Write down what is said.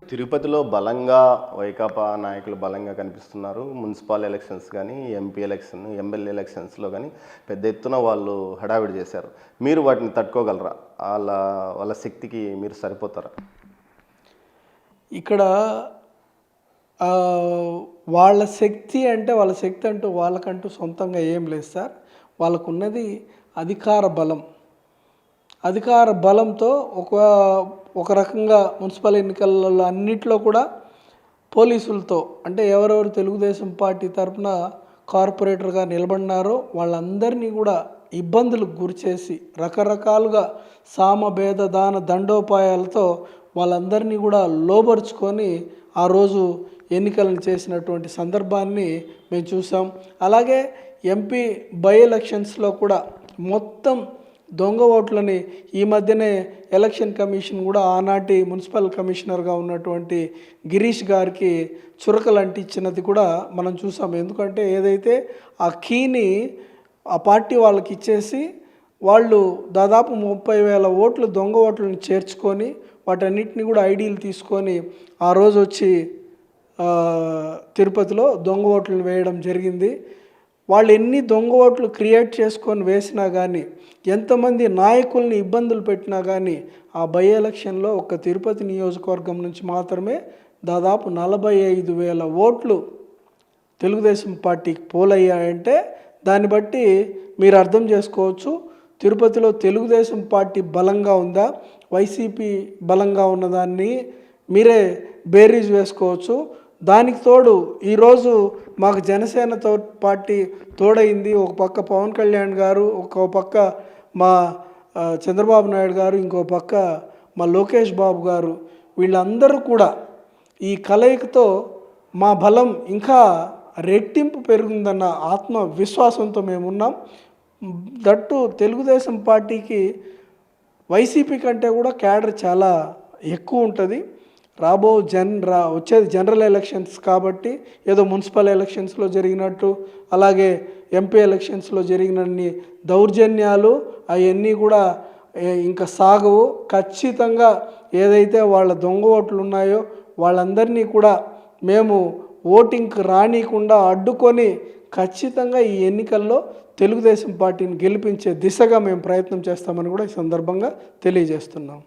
తిరుపతిలో బలంగా వైకాపా నాయకులు బలంగా కనిపిస్తున్నారు. మున్సిపల్ ఎలక్షన్స్ కానీ, ఎంపీ ఎలక్షన్, ఎమ్మెల్యే ఎలక్షన్స్లో కానీ పెద్ద ఎత్తున వాళ్ళు హడావిడి చేశారు. మీరు వాటిని తట్టుకోగలరా? వాళ్ళ శక్తికి మీరు సరిపోతారా? ఇక్కడ వాళ్ళ శక్తి అంటే వాళ్ళ శక్తి అంటూ వాళ్ళకంటూ సొంతంగా ఏం లేదు సార్. వాళ్ళకున్నది అధికార బలం. అధికార బలంతో ఒక రకంగా మున్సిపల్ ఎన్నికలలో అన్నిట్లో కూడా పోలీసులతో అంటే ఎవరెవరు తెలుగుదేశం పార్టీ తరఫున కార్పొరేటర్గా నిలబడినారో వాళ్ళందరినీ కూడా ఇబ్బందులకు గురిచేసి రకరకాలుగా సామభేద దాన దండోపాయాలతో వాళ్ళందరినీ కూడా లోబరుచుకొని ఆ రోజు ఎన్నికలను చేసినటువంటి సందర్భాన్ని మేము చూసాం. అలాగే ఎంపీ బై ఎలక్షన్స్లో కూడా మొత్తం దొంగ ఓట్లని ఈ మధ్యనే ఎలక్షన్ కమిషన్ కూడా ఆనాటి మున్సిపల్ కమిషనర్గా ఉన్నటువంటి గిరీష్ గారికి చురకలు అంటించినది కూడా మనం చూసాం. ఎందుకంటే ఏదైతే ఆ కీని ఆ పార్టీ వాళ్ళకి ఇచ్చేసి వాళ్ళు దాదాపు 30,000 ఓట్లు దొంగ ఓట్లను చేర్చుకొని వాటన్నిటిని కూడా ఐడీలు తీసుకొని ఆ రోజు వచ్చి తిరుపతిలో దొంగ ఓట్లను వేయడం జరిగింది. వాళ్ళు ఎన్ని దొంగ ఓట్లు క్రియేట్ చేసుకొని వేసినా కానీ, ఎంతమంది నాయకుల్ని ఇబ్బందులు పెట్టినా కానీ ఆ బై ఎలక్షన్లో ఒక తిరుపతి నియోజకవర్గం నుంచి మాత్రమే దాదాపు 45,000 ఓట్లు తెలుగుదేశం పార్టీకి పోలయ్యాయంటే దాన్ని బట్టి మీరు అర్థం చేసుకోవచ్చు తిరుపతిలో తెలుగుదేశం పార్టీ బలంగా ఉందా, వైసీపీ బలంగా ఉన్నదాన్ని మీరే బేరీజ్ వేసుకోవచ్చు. దానికి తోడు ఈరోజు మాకు జనసేన పార్టీ తోడైంది. ఒక పక్క పవన్ కళ్యాణ్ గారు, ఒక పక్క మా చంద్రబాబు నాయుడు గారు, ఇంకో పక్క మా లోకేష్ బాబు గారు, వీళ్ళందరూ కూడా ఈ కలయికతో మా బలం ఇంకా రెట్టింపు పెరుగుందన్న ఆత్మవిశ్వాసంతో మేమున్నాం. దట్టు తెలుగుదేశం పార్టీకి వైసీపీ కంటే కూడా క్యాడర్ చాలా ఎక్కువ ఉంటుంది. వచ్చేది జనరల్ ఎలక్షన్స్ కాబట్టి ఏదో మున్సిపల్ ఎలక్షన్స్లో జరిగినట్టు అలాగే ఎంపీ ఎలక్షన్స్లో జరిగినన్ని దౌర్జన్యాలు అవన్నీ కూడా ఇంకా సాగవు. ఖచ్చితంగా ఏదైతే వాళ్ళ దొంగ ఓట్లు ఉన్నాయో వాళ్ళందరినీ కూడా మేము ఓటింగ్కి రానియకుండా అడ్డుకొని ఖచ్చితంగా ఈ ఎన్నికల్లో తెలుగుదేశం పార్టీని గెలిపించే దిశగా మేము ప్రయత్నం చేస్తామని కూడా ఈ సందర్భంగా తెలియజేస్తున్నాం.